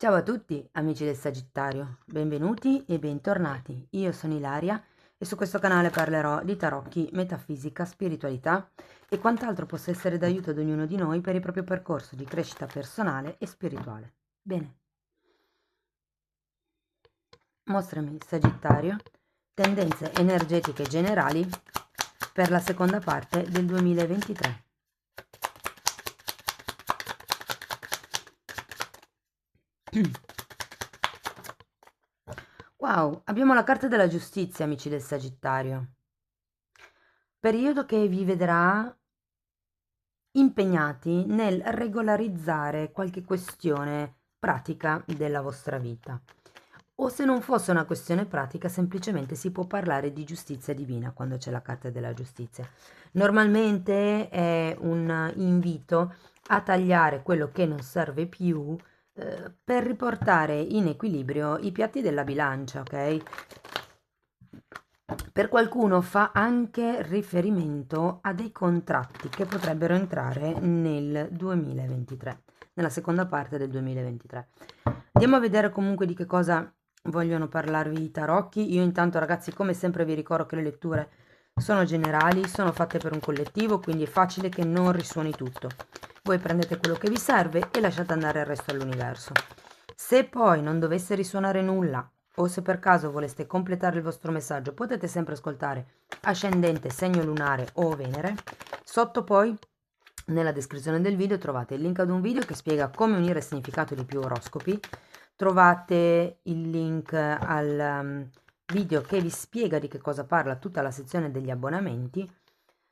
Ciao a tutti amici del Sagittario, benvenuti e bentornati. Io sono Ilaria e su questo canale parlerò di tarocchi, metafisica, spiritualità e quant'altro possa essere d'aiuto ad ognuno di noi per il proprio percorso di crescita personale e spirituale. Bene, mostrami Sagittario, tendenze energetiche generali per la seconda parte del 2023. Wow, abbiamo la carta della giustizia, amici del Sagittario. Periodo che vi vedrà impegnati nel regolarizzare qualche questione pratica della vostra vita. O se non fosse una questione pratica, semplicemente si può parlare di giustizia divina quando c'è la carta della giustizia. Normalmente è un invito a tagliare quello che non serve più per riportare in equilibrio i piatti della bilancia, ok? Per qualcuno fa anche riferimento a dei contratti che potrebbero entrare nel 2023, nella seconda parte del 2023. Andiamo a vedere comunque di che cosa vogliono parlarvi i tarocchi. Io intanto, ragazzi, come sempre vi ricordo che le letture sono generali, sono fatte per un collettivo, quindi è facile che non risuoni tutto. Voi prendete quello che vi serve e lasciate andare il resto all'universo. Se poi non dovesse risuonare nulla, o se per caso voleste completare il vostro messaggio, potete sempre ascoltare ascendente, segno lunare o Venere. Sotto poi nella descrizione del video trovate il link ad un video che spiega come unire il significato di più oroscopi. Trovate il link al video che vi spiega di che cosa parla tutta la sezione degli abbonamenti.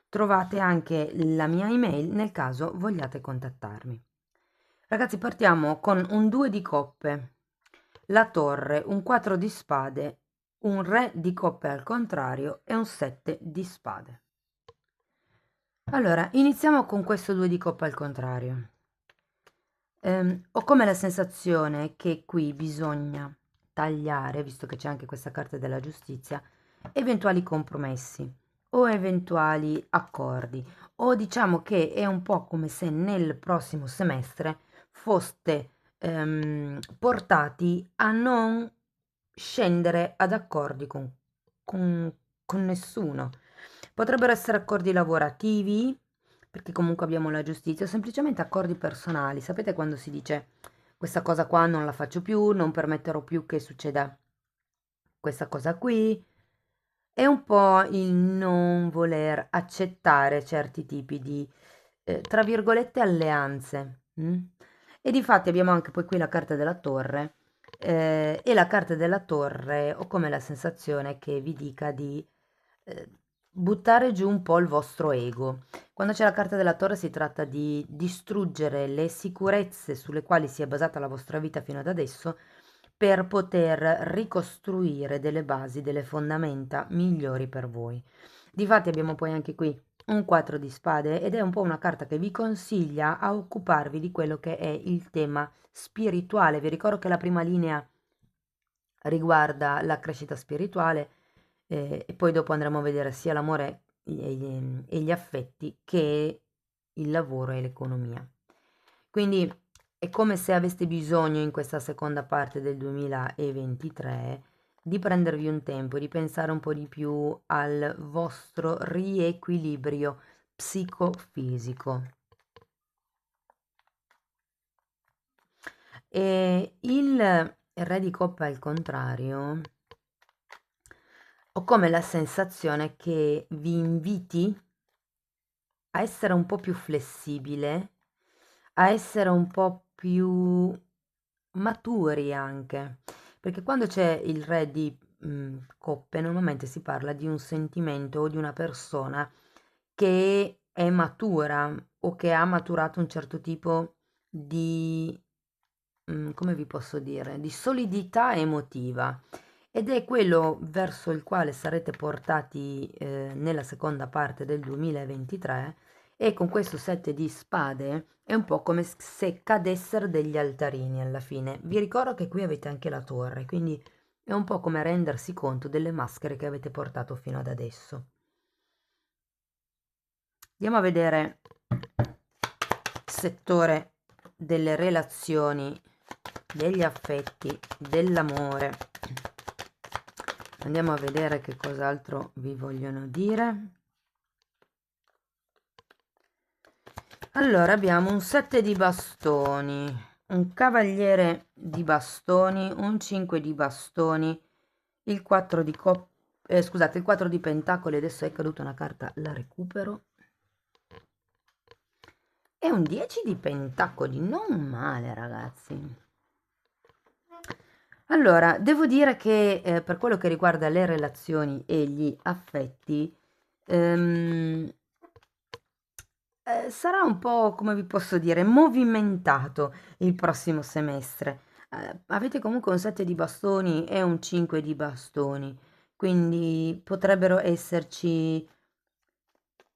Trovate anche la mia email nel caso vogliate contattarmi. Ragazzi, partiamo con un 2 di coppe, la torre, un 4 di spade, un re di coppe al contrario e un 7 di spade. Allora, iniziamo con questo 2 di coppe al contrario. Ho come la sensazione che qui bisogna tagliare, visto che c'è anche questa carta della giustizia, eventuali compromessi o eventuali accordi, o diciamo che è un po' come se nel prossimo semestre foste portati a non scendere ad accordi con nessuno. Potrebbero essere accordi lavorativi, perché comunque abbiamo la giustizia, o semplicemente accordi personali. Sapete quando si dice questa cosa qua non la faccio più, non permetterò più che succeda questa cosa qui? È un po' il non voler accettare certi tipi di, tra virgolette, alleanze. E difatti abbiamo anche poi qui la carta della torre. E la carta della torre ho come la sensazione che vi dica di buttare giù un po' il vostro ego. Quando c'è la carta della torre si tratta di distruggere le sicurezze sulle quali si è basata la vostra vita fino ad adesso per poter ricostruire delle basi, delle fondamenta migliori per voi. Difatti abbiamo poi anche qui un 4 di spade ed è un po' una carta che vi consiglia a occuparvi di quello che è il tema spirituale. Vi ricordo che la prima linea riguarda la crescita spirituale e poi dopo andremo a vedere sia l'amore e gli affetti che il lavoro e l'economia. Quindi è come se aveste bisogno in questa seconda parte del 2023 di prendervi un tempo, di pensare un po' di più al vostro riequilibrio psicofisico. E il re di coppa al contrario, ho come la sensazione che vi inviti a essere un po' più flessibile, a essere un po' più maturi anche, perché quando c'è il re di coppe normalmente si parla di un sentimento o di una persona che è matura o che ha maturato un certo tipo di, come vi posso dire, di solidità emotiva. Ed è quello verso il quale sarete portati nella seconda parte del 2023 e con questo 7 di spade è un po' come se cadessero degli altarini alla fine. Vi ricordo che qui avete anche la torre, quindi è un po' come rendersi conto delle maschere che avete portato fino ad adesso. Andiamo a vedere il settore delle relazioni degli affetti, dell'amore. Andiamo a vedere che cos'altro vi vogliono dire. Allora, abbiamo un 7 di bastoni, un cavaliere di bastoni, un 5 di bastoni, il 4 di scusate, il 4 di pentacoli, adesso è caduta una carta, la recupero. E un 10 di pentacoli, non male ragazzi. Allora, devo dire che per quello che riguarda le relazioni e gli affetti, ehm, sarà un po', come vi posso dire, movimentato il prossimo semestre. Avete comunque un 7 di bastoni e un 5 di bastoni, quindi potrebbero esserci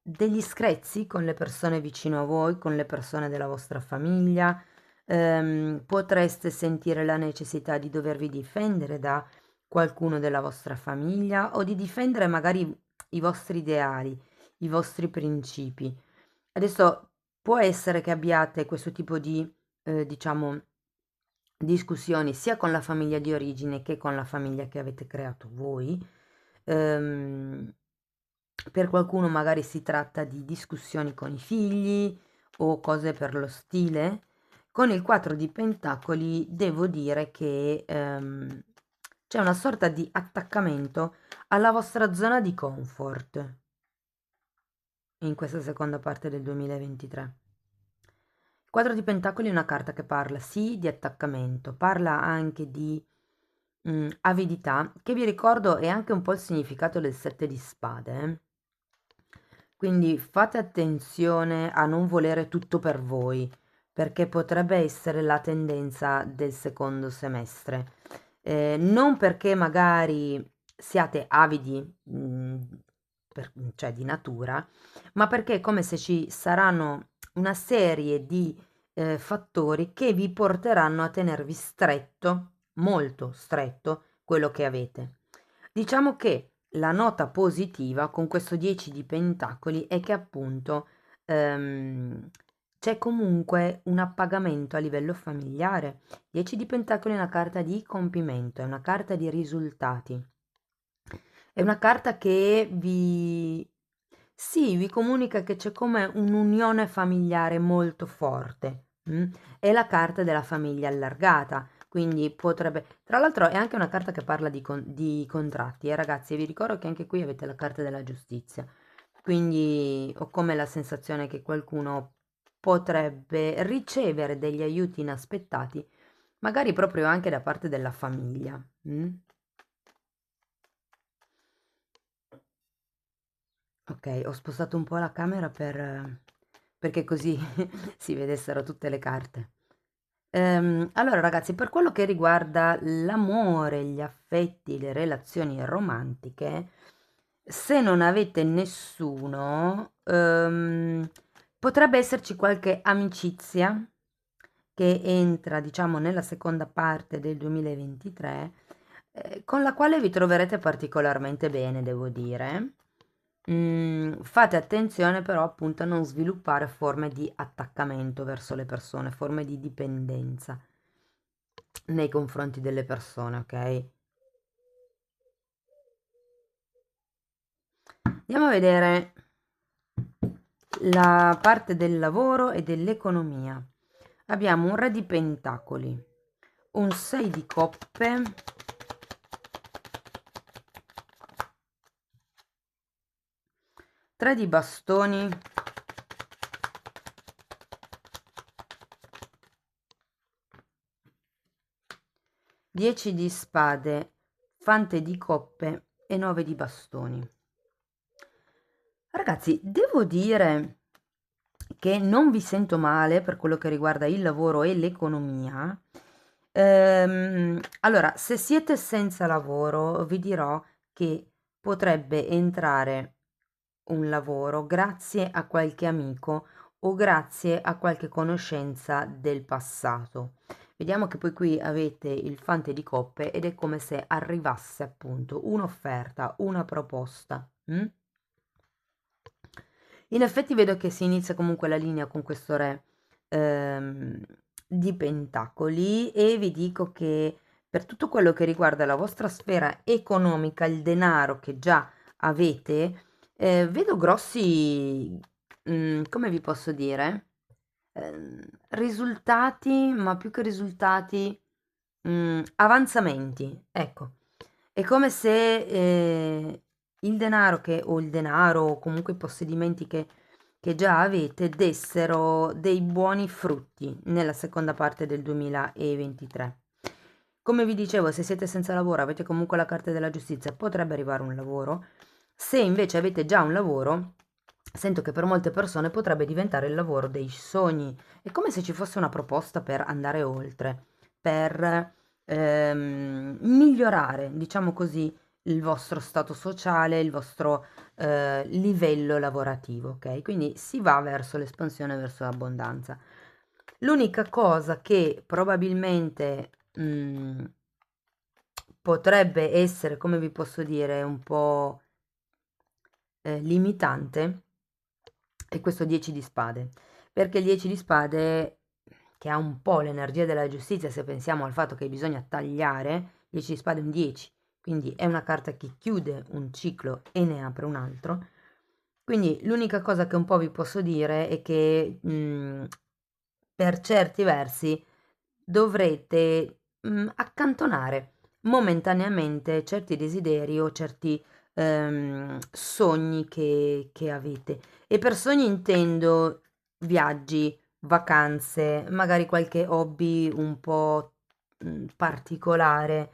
degli screzi con le persone vicino a voi, con le persone della vostra famiglia. Potreste sentire la necessità di dovervi difendere da qualcuno della vostra famiglia o di difendere magari i vostri ideali, i vostri principi. Adesso può essere che abbiate questo tipo di, diciamo, discussioni sia con la famiglia di origine che con la famiglia che avete creato voi. Ehm, per qualcuno magari si tratta di discussioni con i figli o cose per lo stile. Con il 4 di pentacoli devo dire che c'è una sorta di attaccamento alla vostra zona di comfort in questa seconda parte del 2023. Il quadro di pentacoli è una carta che parla sì di attaccamento, parla anche di avidità, che vi ricordo è anche un po' il significato del 7 di spade. Quindi fate attenzione a non volere tutto per voi, perché potrebbe essere la tendenza del secondo semestre. Non perché magari siate avidi, cioè di natura, ma perché è come se ci saranno una serie di fattori che vi porteranno a tenervi stretto, molto stretto, quello che avete. Diciamo che la nota positiva con questo 10 di pentacoli è che appunto c'è comunque un appagamento a livello familiare. 10 di pentacoli è una carta di compimento, è una carta di risultati. È una carta che sì, vi comunica che c'è come un'unione familiare molto forte. È la carta della famiglia allargata, quindi potrebbe... Tra l'altro è anche una carta che parla di contratti, ragazzi, e vi ricordo che anche qui avete la carta della giustizia, quindi ho come la sensazione che qualcuno potrebbe ricevere degli aiuti inaspettati, magari proprio anche da parte della famiglia. Ok, ho spostato un po' la camera perché così si vedessero tutte le carte. Allora ragazzi, per quello che riguarda l'amore, gli affetti, le relazioni romantiche, se non avete nessuno, potrebbe esserci qualche amicizia che entra, diciamo, nella seconda parte del 2023, con la quale vi troverete particolarmente bene, devo dire. Fate attenzione però appunto a non sviluppare forme di attaccamento verso le persone, forme di dipendenza nei confronti delle persone, ok? Andiamo a vedere la parte del lavoro e dell'economia. Abbiamo un re di pentacoli, un 6 di coppe, 3 di bastoni, 10 di spade, fante di coppe e 9 di bastoni. Ragazzi, devo dire che non vi sento male per quello che riguarda il lavoro e l'economia. Allora, se siete senza lavoro, vi dirò che potrebbe entrare un lavoro grazie a qualche amico o grazie a qualche conoscenza del passato. Vediamo che poi qui avete il fante di coppe ed è come se arrivasse appunto un'offerta, una proposta. In effetti vedo che si inizia comunque la linea con questo re, di pentacoli e vi dico che per tutto quello che riguarda la vostra sfera economica, il denaro che già avete, vedo grossi, come vi posso dire? Risultati, ma più che risultati, avanzamenti, ecco. È come se il denaro o il denaro o comunque i possedimenti che già avete dessero dei buoni frutti nella seconda parte del 2023. Come vi dicevo, se siete senza lavoro, avete comunque la carta della giustizia, potrebbe arrivare un lavoro. Se invece avete già un lavoro, sento che per molte persone potrebbe diventare il lavoro dei sogni. È come se ci fosse una proposta per andare oltre, per migliorare, diciamo così, il vostro stato sociale, il vostro livello lavorativo, ok? Quindi si va verso l'espansione, verso l'abbondanza. L'unica cosa che probabilmente potrebbe essere, come vi posso dire, un po' limitante è questo 10 di spade, perché il 10 di spade, che ha un po' l'energia della giustizia, se pensiamo al fatto che bisogna tagliare, il 10 di spade è un 10, quindi è una carta che chiude un ciclo e ne apre un altro. Quindi l'unica cosa che un po' vi posso dire è che per certi versi dovrete accantonare momentaneamente certi desideri o certi sogni che avete. E per sogni intendo viaggi, vacanze, magari qualche hobby un po' particolare.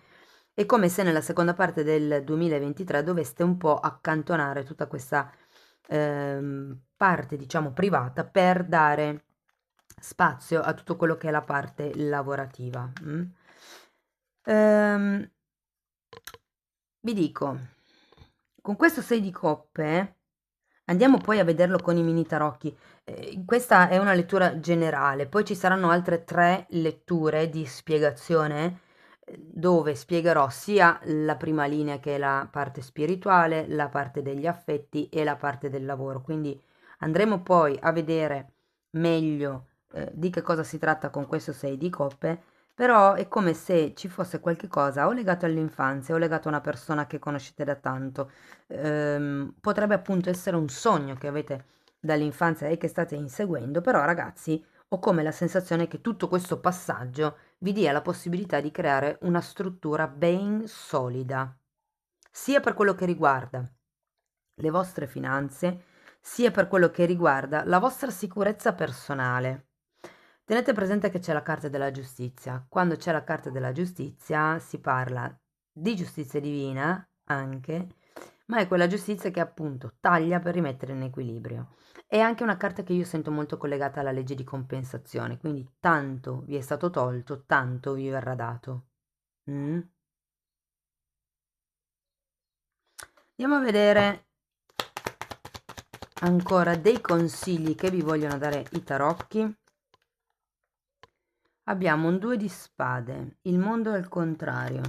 È come se nella seconda parte del 2023 doveste un po' accantonare tutta questa parte, diciamo, privata per dare spazio a tutto quello che è la parte lavorativa. Ehm, Vi dico, con questo 6 di coppe, andiamo poi a vederlo con i mini tarocchi. Questa è una lettura generale, poi ci saranno altre 3 letture di spiegazione dove spiegherò sia la prima linea che è la parte spirituale, la parte degli affetti e la parte del lavoro. Quindi andremo poi a vedere meglio di che cosa si tratta con questo 6 di coppe, però è come se ci fosse qualche cosa o legato all'infanzia o legato a una persona che conoscete da tanto. Potrebbe appunto essere un sogno che avete dall'infanzia e che state inseguendo, però ragazzi, ho come la sensazione che tutto questo passaggio vi dia la possibilità di creare una struttura ben solida, sia per quello che riguarda le vostre finanze, sia per quello che riguarda la vostra sicurezza personale. Tenete presente che c'è la carta della giustizia. Quando c'è la carta della giustizia si parla di giustizia divina anche, ma è quella giustizia che appunto taglia per rimettere in equilibrio. È anche una carta che io sento molto collegata alla legge di compensazione, quindi tanto vi è stato tolto, tanto vi verrà dato. Mm? Andiamo a vedere ancora dei consigli che vi vogliono dare i tarocchi. Abbiamo un 2 di spade, il mondo al contrario,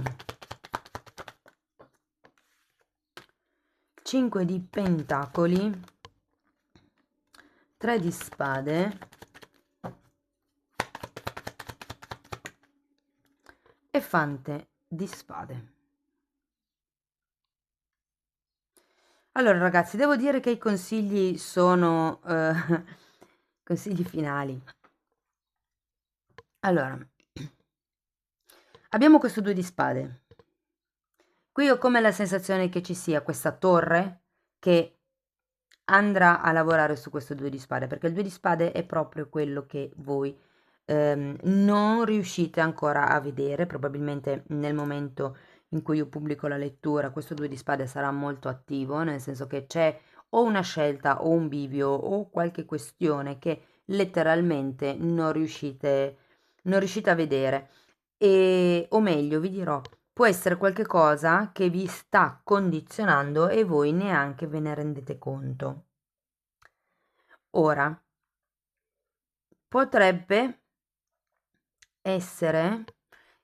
5 di pentacoli, 3 di spade e fante di spade. Allora ragazzi, devo dire che i consigli sono consigli finali. Allora, abbiamo questo 2 di spade. Qui ho come la sensazione che ci sia questa torre che andrà a lavorare su questo 2 di spade, perché il 2 di spade è proprio quello che voi non riuscite ancora a vedere, probabilmente nel momento in cui io pubblico la lettura, questo 2 di spade sarà molto attivo, nel senso che c'è o una scelta o un bivio o qualche questione che letteralmente non riuscite a vedere. E, o meglio, vi dirò, può essere qualche cosa che vi sta condizionando e voi neanche ve ne rendete conto. Ora, potrebbe essere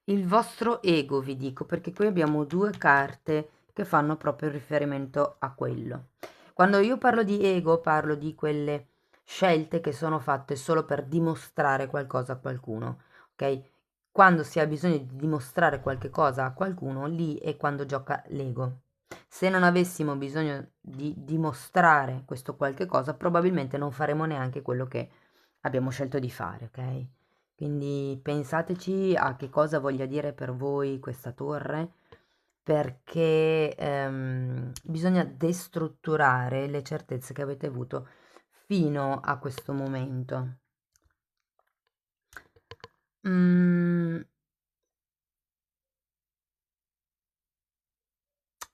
il vostro ego, vi dico, perché qui abbiamo 2 carte che fanno proprio riferimento a quello. Quando io parlo di ego, parlo di quelle scelte che sono fatte solo per dimostrare qualcosa a qualcuno. ok? Quando si ha bisogno di dimostrare qualche cosa a qualcuno, lì è quando gioca l'ego. Se non avessimo bisogno di dimostrare questo qualche cosa, probabilmente non faremo neanche quello che abbiamo scelto di fare, ok? Quindi pensateci a che cosa voglia dire per voi questa torre, perché bisogna destrutturare le certezze che avete avuto fino a questo momento. Mm,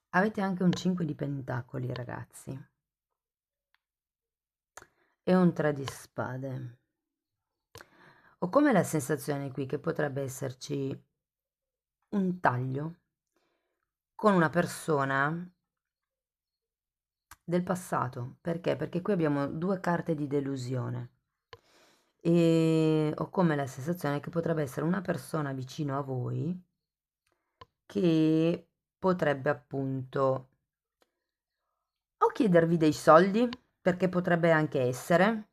avete anche un 5 di pentacoli, ragazzi, e un 3 di spade. Ho come la sensazione qui che potrebbe esserci un taglio con una persona del passato. Perché? Perché qui abbiamo due carte di delusione e ho come la sensazione che potrebbe essere una persona vicino a voi che potrebbe appunto o chiedervi dei soldi, perché potrebbe anche essere,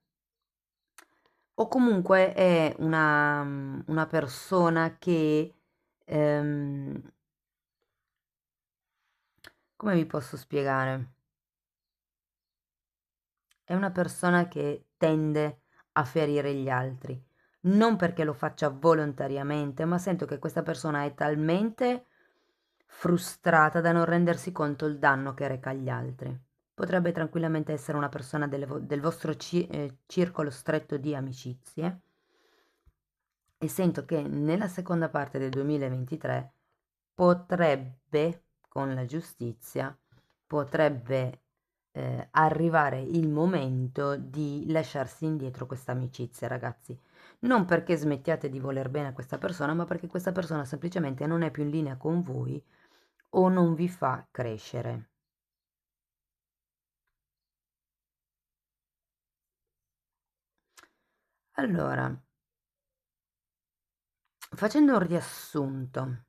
o comunque è una persona che, ehm, come vi posso spiegare? È una persona che tende a ferire gli altri, non perché lo faccia volontariamente, ma sento che questa persona è talmente frustrata da non rendersi conto il danno che reca agli altri. Potrebbe tranquillamente essere una persona del vostro circolo stretto di amicizie e sento che nella seconda parte del 2023 potrebbe, con la giustizia, potrebbe arrivare il momento di lasciarsi indietro questa amicizia, ragazzi. Non perché smettiate di voler bene a questa persona, ma perché questa persona semplicemente non è più in linea con voi o non vi fa crescere. Allora, facendo un riassunto,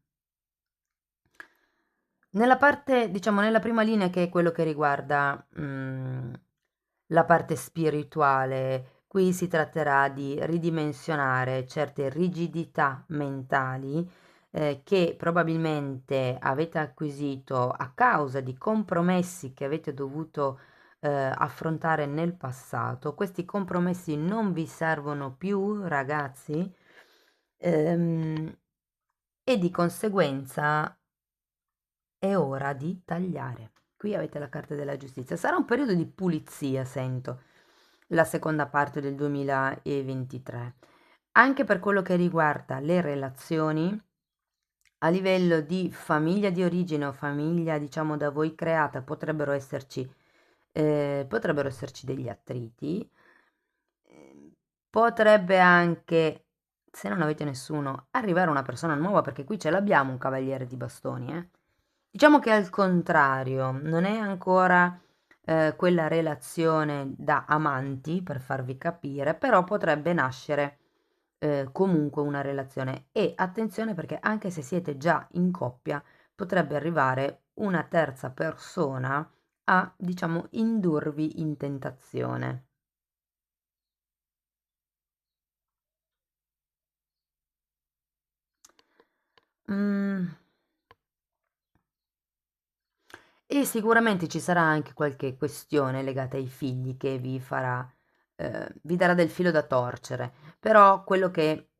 nella parte, diciamo, nella prima linea che è quello che riguarda la parte spirituale, qui si tratterà di ridimensionare certe rigidità mentali che probabilmente avete acquisito a causa di compromessi che avete dovuto affrontare nel passato. Questi compromessi non vi servono più, ragazzi, ehm, e di conseguenza è ora di tagliare. Qui avete la carta della giustizia. Sarà un periodo di pulizia, sento, la seconda parte del 2023. Anche per quello che riguarda le relazioni, a livello di famiglia di origine o famiglia, diciamo, da voi creata, potrebbero esserci degli attriti. Potrebbe anche, se non avete nessuno, arrivare una persona nuova, perché qui ce l'abbiamo un cavaliere di bastoni, eh. Diciamo che al contrario, non è ancora quella relazione da amanti, per farvi capire, però potrebbe nascere comunque una relazione. E attenzione perché anche se siete già in coppia, potrebbe arrivare una terza persona a, diciamo, indurvi in tentazione. Mm. E sicuramente ci sarà anche qualche questione legata ai figli che vi darà del filo da torcere. Però quello che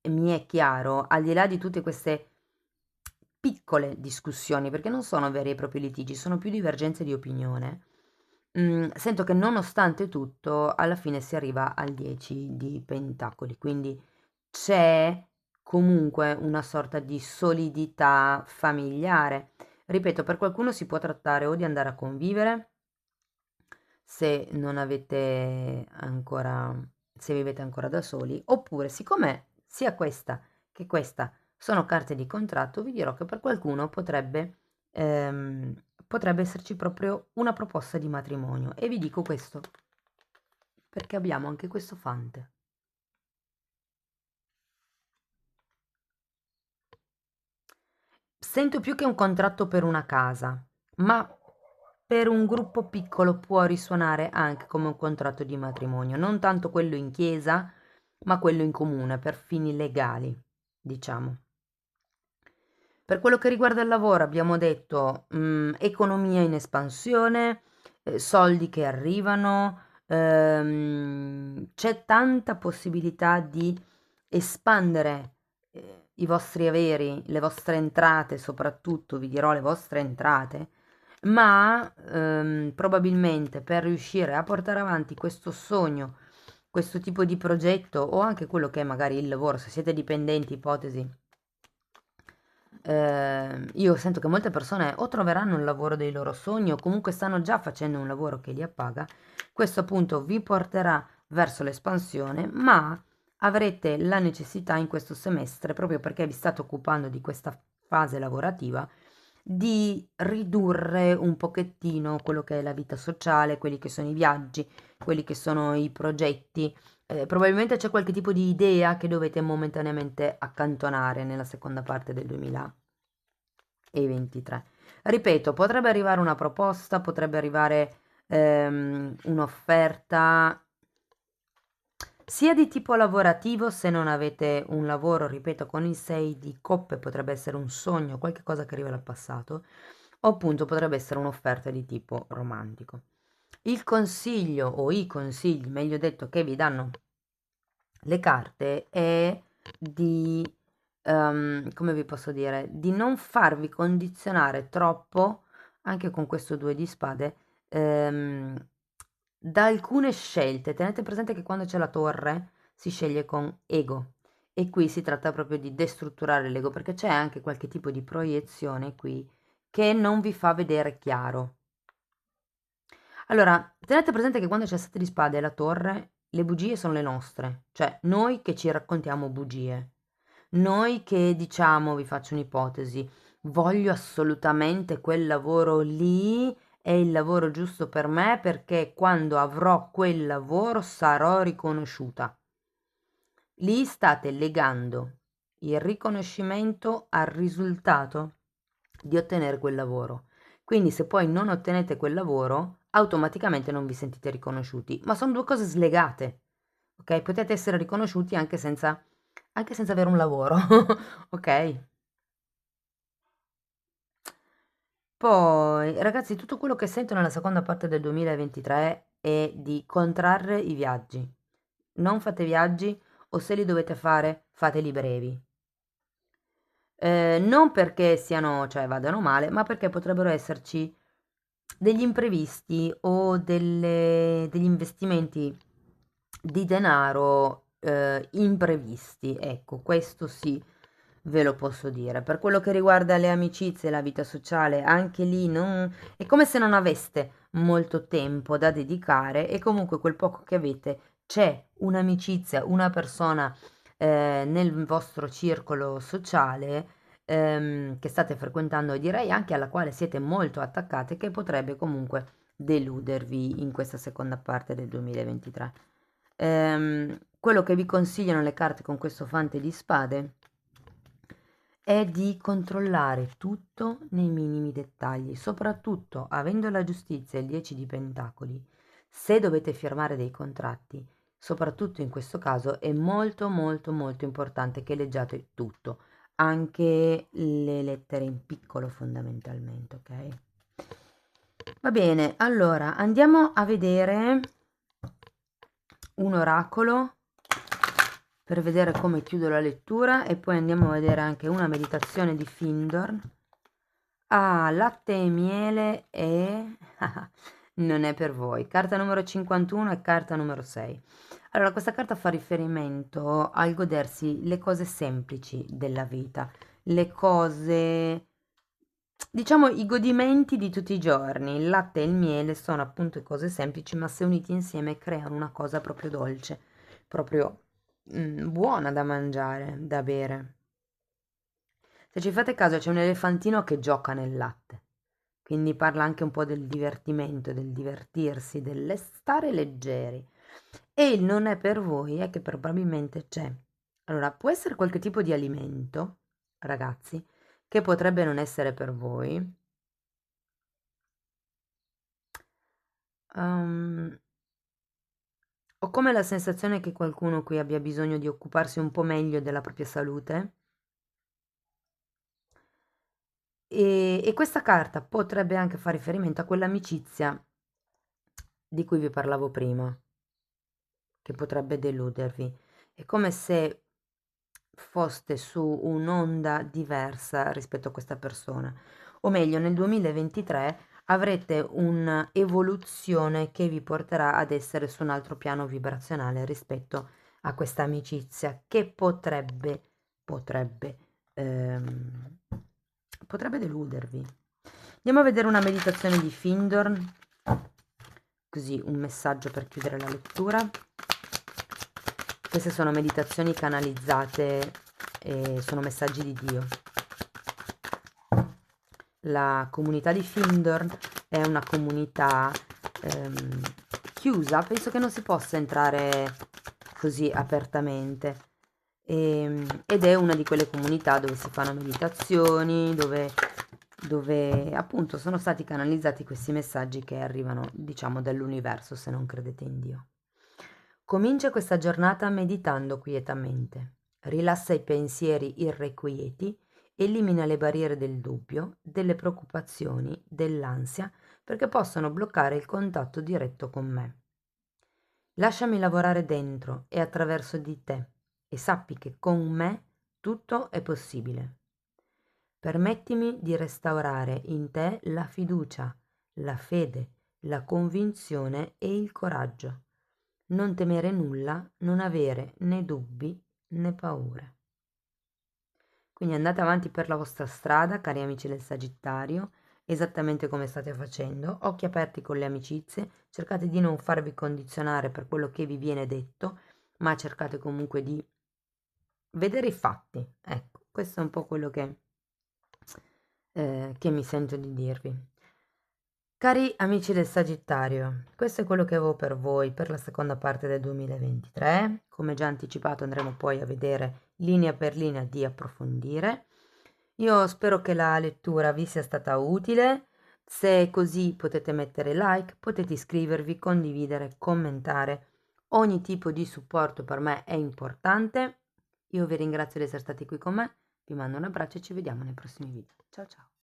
mi è chiaro, al di là di tutte queste piccole discussioni, perché non sono veri e propri litigi, sono più divergenze di opinione, sento che nonostante tutto, alla fine si arriva al 10 di pentacoli, quindi c'è comunque una sorta di solidità familiare. Ripeto, per qualcuno si può trattare o di andare a convivere se non avete ancora, se vivete ancora da soli, oppure siccome sia questa che questa sono carte di contratto, vi dirò che per qualcuno potrebbe esserci proprio una proposta di matrimonio. E vi dico questo perché abbiamo anche questo fante. Sento più che un contratto per una casa, ma per un gruppo piccolo può risuonare anche come un contratto di matrimonio, non tanto quello in chiesa, ma quello in comune per fini legali. diciamo. Per quello che riguarda il lavoro abbiamo detto economia in espansione, soldi che arrivano, c'è tanta possibilità di espandere i vostri averi, le vostre entrate, soprattutto vi dirò le vostre entrate, ma probabilmente per riuscire a portare avanti questo sogno, questo tipo di progetto o anche quello che è magari il lavoro, se siete dipendenti, ipotesi, io sento che molte persone o troveranno il lavoro dei loro sogni o comunque stanno già facendo un lavoro che li appaga. Questo appunto vi porterà verso l'espansione, ma avrete la necessità in questo semestre, proprio perché vi state occupando di questa fase lavorativa, di ridurre un pochettino quello che è la vita sociale, quelli che sono i viaggi, quelli che sono i progetti. Probabilmente c'è qualche tipo di idea che dovete momentaneamente accantonare nella seconda parte del 2023. Ripeto, potrebbe arrivare una proposta, potrebbe arrivare un'offerta sia di tipo lavorativo, se non avete un lavoro, ripeto, con il 6 di coppe potrebbe essere un sogno, qualche cosa che arriva dal passato, o appunto potrebbe essere un'offerta di tipo romantico. Il consiglio o i consigli, meglio detto, che vi danno le carte è di, come vi posso dire, di non farvi condizionare troppo, anche con questo 2 di spade, da alcune scelte. Tenete presente che quando c'è la torre si sceglie con ego e qui si tratta proprio di destrutturare l'ego perché c'è anche qualche tipo di proiezione qui che non vi fa vedere chiaro. Allora, tenete presente che quando c'è 7 di spade e la torre, le bugie sono le nostre, cioè noi che ci raccontiamo bugie, noi che diciamo, vi faccio un'ipotesi, voglio assolutamente quel lavoro lì, è il lavoro giusto per me perché quando avrò quel lavoro sarò riconosciuta. Lì state legando il riconoscimento al risultato di ottenere quel lavoro. Quindi se poi non ottenete quel lavoro, automaticamente non vi sentite riconosciuti, ma sono due cose slegate. Ok? Potete essere riconosciuti anche senza avere un lavoro. Ok? Poi, ragazzi, tutto quello che sento nella seconda parte del 2023 è di contrarre i viaggi. Non fate viaggi o se li dovete fare, fateli brevi. Non perché siano, cioè vadano male, ma perché potrebbero esserci degli imprevisti o degli investimenti di denaro imprevisti. Ecco, questo sì, ve lo posso dire. Per quello che riguarda le amicizie e la vita sociale, anche lì è come se non aveste molto tempo da dedicare e comunque quel poco che avete c'è un'amicizia, una persona nel vostro circolo sociale che state frequentando e direi anche alla quale siete molto attaccate che potrebbe comunque deludervi in questa seconda parte del 2023. Quello che vi consigliano le carte con questo fante di spade è di controllare tutto nei minimi dettagli, soprattutto avendo la giustizia e il 10 di pentacoli. Se dovete firmare dei contratti, soprattutto in questo caso, è molto molto molto importante che leggiate tutto, anche le lettere in piccolo fondamentalmente, ok? Va bene, allora andiamo a vedere un oracolo per vedere come chiudo la lettura e poi andiamo a vedere anche una meditazione di Findorn. Ah, latte e miele e non è per voi. Carta numero 51 e carta numero 6. Allora, questa carta fa riferimento al godersi le cose semplici della vita, le cose, diciamo, i godimenti di tutti i giorni. Il latte e il miele sono appunto cose semplici, ma se uniti insieme creano una cosa proprio dolce, proprio buona da mangiare, da bere. Se ci fate caso c'è un elefantino che gioca nel latte, quindi parla anche un po' del divertimento, del divertirsi, del stare leggeri. E il non è per voi è che probabilmente c'è. Allora, può essere qualche tipo di alimento, ragazzi, che potrebbe non essere per voi. Ehm, Ho come la sensazione che qualcuno qui abbia bisogno di occuparsi un po' meglio della propria salute. E questa carta potrebbe anche fare riferimento a quell'amicizia di cui vi parlavo prima, che potrebbe deludervi. È come se foste su un'onda diversa rispetto a questa persona, o meglio, nel 2023 avrete un'evoluzione che vi porterà ad essere su un altro piano vibrazionale rispetto a questa amicizia che potrebbe, ehm, potrebbe deludervi. Andiamo a vedere una meditazione di Findorn, così un messaggio per chiudere la lettura. Queste sono meditazioni canalizzate e sono messaggi di Dio. La comunità di Findorn è una comunità chiusa, penso che non si possa entrare così apertamente. Ed è una di quelle comunità dove si fanno meditazioni, dove appunto sono stati canalizzati questi messaggi che arrivano, diciamo, dall'universo, se non credete in Dio. Comincia questa giornata meditando quietamente. Rilassa i pensieri irrequieti, elimina le barriere del dubbio, delle preoccupazioni, dell'ansia, perché possono bloccare il contatto diretto con me. Lasciami lavorare dentro e attraverso di te e sappi che con me tutto è possibile. Permettimi di restaurare in te la fiducia, la fede, la convinzione e il coraggio. Non temere nulla, non avere né dubbi né paure. Quindi andate avanti per la vostra strada, cari amici del Sagittario, esattamente come state facendo, occhi aperti con le amicizie, cercate di non farvi condizionare per quello che vi viene detto, ma cercate comunque di vedere i fatti. Ecco, questo è un po' quello che mi sento di dirvi. Cari amici del Sagittario, questo è quello che avevo per voi per la seconda parte del 2023. Come già anticipato andremo poi a vedere linea per linea di approfondire. Io spero che la lettura vi sia stata utile. Se è così potete mettere like, potete iscrivervi, condividere, commentare. Ogni tipo di supporto per me è importante. Io vi ringrazio di essere stati qui con me, vi mando un abbraccio e ci vediamo nei prossimi video. Ciao ciao!